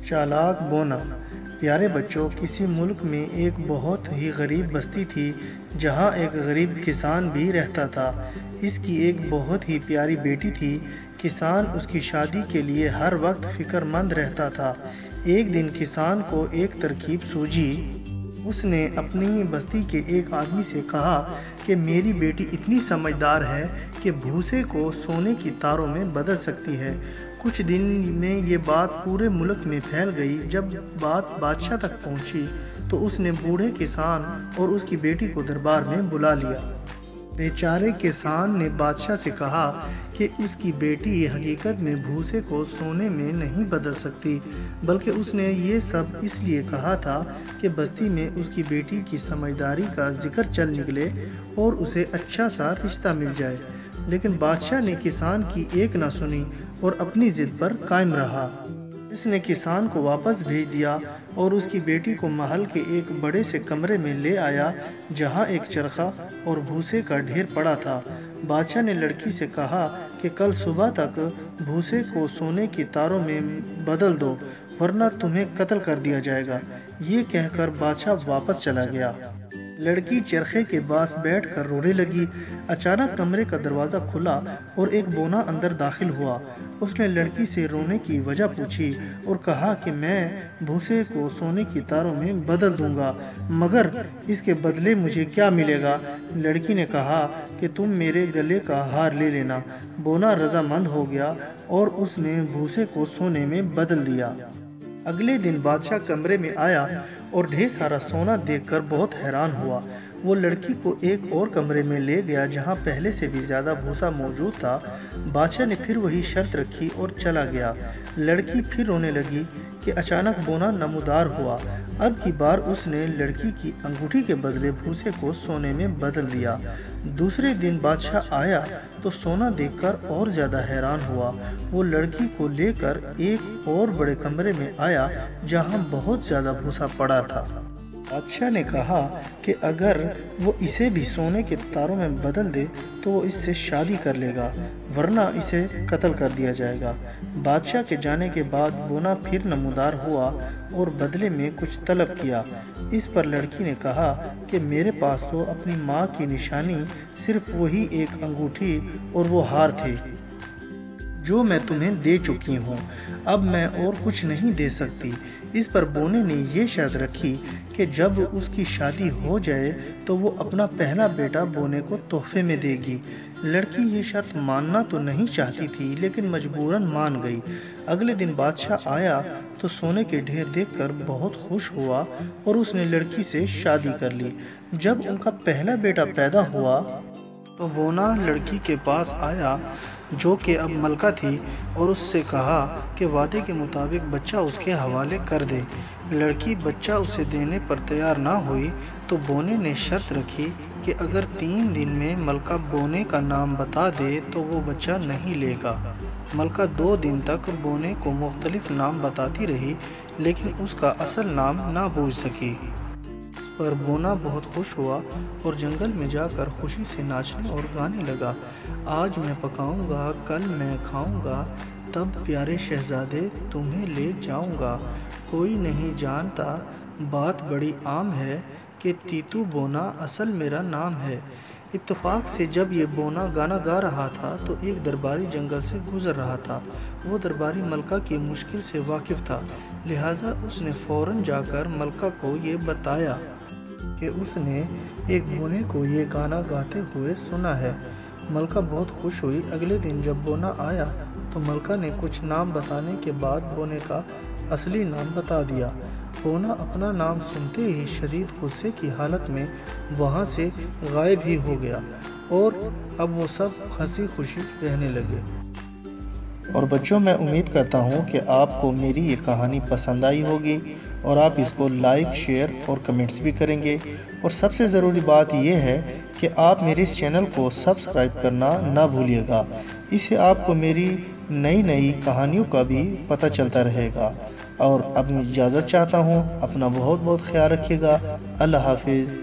چالاک بونا۔ پیارے بچوں، کسی ملک میں ایک بہت ہی غریب بستی تھی جہاں ایک غریب کسان بھی رہتا تھا۔ اس کی ایک بہت ہی پیاری بیٹی تھی۔ کسان اس کی شادی کے لیے ہر وقت فکر مند رہتا تھا۔ ایک دن کسان کو ایک ترکیب سوجی۔ اس نے اپنی بستی کے ایک آدمی سے کہا کہ میری بیٹی اتنی سمجھدار ہے کہ بھوسے کو سونے کی تاروں میں بدل سکتی ہے۔ کچھ دن میں یہ بات پورے ملک میں پھیل گئی۔ جب بات بادشاہ تک پہنچی تو اس نے بوڑھے کسان اور اس کی بیٹی کو دربار میں بلا لیا۔ بیچارے کسان نے بادشاہ سے کہا کہ اس کی بیٹی حقیقت میں بھوسے کو سونے میں نہیں بدل سکتی، بلکہ اس نے یہ سب اس لیے کہا تھا کہ بستی میں اس کی بیٹی کی سمجھداری کا ذکر چل نکلے اور اسے اچھا سا رشتہ مل جائے۔ لیکن بادشاہ نے کسان کی ایک نہ سنی اور اپنی ضد پر قائم رہا۔ اس نے کسان کو واپس بھیج دیا اور اس کی بیٹی کو محل کے ایک بڑے سے کمرے میں لے آیا جہاں ایک چرخہ اور بھوسے کا ڈھیر پڑا تھا۔ بادشاہ نے لڑکی سے کہا کہ کل صبح تک بھوسے کو سونے کی تاروں میں بدل دو ورنہ تمہیں قتل کر دیا جائے گا۔ یہ کہہ کر بادشاہ واپس چلا گیا۔ لڑکی چرخے کے پاس بیٹھ کر رونے لگی۔ اچانک کمرے کا دروازہ کھلا اور ایک بونا اندر داخل ہوا۔ اس نے لڑکی سے رونے کی وجہ پوچھی اور کہا کہ میں بھوسے کو سونے کی تاروں میں بدل دوں گا، مگر اس کے بدلے مجھے کیا ملے گا؟ لڑکی نے کہا کہ تم میرے گلے کا ہار لے لینا۔ بونا رضامند ہو گیا اور اس نے بھوسے کو سونے میں بدل دیا۔ اگلے دن بادشاہ کمرے میں آیا اور ڈھیر سارا سونا دیکھ کر بہت حیران ہوا۔ وہ لڑکی کو ایک اور کمرے میں لے گیا جہاں پہلے سے بھی زیادہ بھوسا موجود تھا۔ بادشاہ نے پھر وہی شرط رکھی اور چلا گیا۔ لڑکی پھر رونے لگی کہ اچانک بونا نمودار ہوا۔ اب کی بار اس نے لڑکی کی انگوٹھی کے بدلے بھوسے کو سونے میں بدل دیا۔ دوسرے دن بادشاہ آیا تو سونا دیکھ کر اور زیادہ حیران ہوا۔ وہ لڑکی کو لے کر ایک اور بڑے کمرے میں آیا جہاں بہت زیادہ بھوسا پڑا تھا۔ بادشاہ نے کہا کہ اگر وہ اسے بھی سونے کے تاروں میں بدل دے تو وہ اس سے شادی کر لے گا ورنہ اسے قتل کر دیا جائے گا۔ بادشاہ کے جانے کے بعد بونا پھر نمودار ہوا اور بدلے میں کچھ طلب کیا۔ اس پر لڑکی نے کہا کہ میرے پاس تو اپنی ماں کی نشانی صرف وہی ایک انگوٹھی اور وہ ہار تھے جو میں تمہیں دے چکی ہوں، اب میں اور کچھ نہیں دے سکتی۔ اس پر بونے نے یہ شرط رکھی کہ جب اس کی شادی ہو جائے تو وہ اپنا پہلا بیٹا بونے کو تحفے میں دے گی۔ لڑکی یہ شرط ماننا تو نہیں چاہتی تھی لیکن مجبوراً مان گئی۔ اگلے دن بادشاہ آیا تو سونے کے ڈھیر دیکھ کر بہت خوش ہوا اور اس نے لڑکی سے شادی کر لی۔ جب ان کا پہلا بیٹا پیدا ہوا تو بونا لڑکی کے پاس آیا جو کہ اب ملکہ تھی اور اس سے کہا کہ وعدے کے مطابق بچہ اس کے حوالے کر دے۔ لڑکی بچہ اسے دینے پر تیار نہ ہوئی تو بونے نے شرط رکھی کہ اگر 3 دن میں ملکہ بونے کا نام بتا دے تو وہ بچہ نہیں لے گا۔ ملکہ 2 دن تک بونے کو مختلف نام بتاتی رہی لیکن اس کا اصل نام نہ بوجھ سکی۔ اس پر بونا بہت خوش ہوا اور جنگل میں جا کر خوشی سے ناچنے اور گانے لگا۔ آج میں پکاؤں گا، کل میں کھاؤں گا، تب پیارے شہزادے تمہیں لے جاؤں گا۔ کوئی نہیں جانتا بات بڑی عام ہے کہ تیتو بونا اصل میرا نام ہے۔ اتفاق سے جب یہ بونا گانا گا رہا تھا تو ایک درباری جنگل سے گزر رہا تھا۔ وہ درباری ملکہ کی مشکل سے واقف تھا، لہٰذا اس نے فوراً جا کر ملکہ کو یہ بتایا کہ اس نے ایک بونے کو یہ گانا گاتے ہوئے سنا ہے۔ ملکہ بہت خوش ہوئی۔ اگلے دن جب بونا آیا تو ملکہ نے کچھ نام بتانے کے بعد بونے کا اصلی نام بتا دیا۔ بونا اپنا نام سنتے ہی شدید غصے کی حالت میں وہاں سے غائب ہی ہو گیا اور اب وہ سب ہنسی خوشی رہنے لگے۔ اور بچوں، میں امید کرتا ہوں کہ آپ کو میری یہ کہانی پسند آئی ہوگی اور آپ اس کو لائک، شیئر اور کمنٹس بھی کریں گے۔ اور سب سے ضروری بات یہ ہے کہ آپ میرے اس چینل کو سبسکرائب کرنا نہ بھولیے گا، اس سے آپ کو میری نئی کہانیوں کا بھی پتہ چلتا رہے گا۔ اور اب میں اجازت چاہتا ہوں، اپنا بہت خیال رکھیے گا۔ اللہ حافظ۔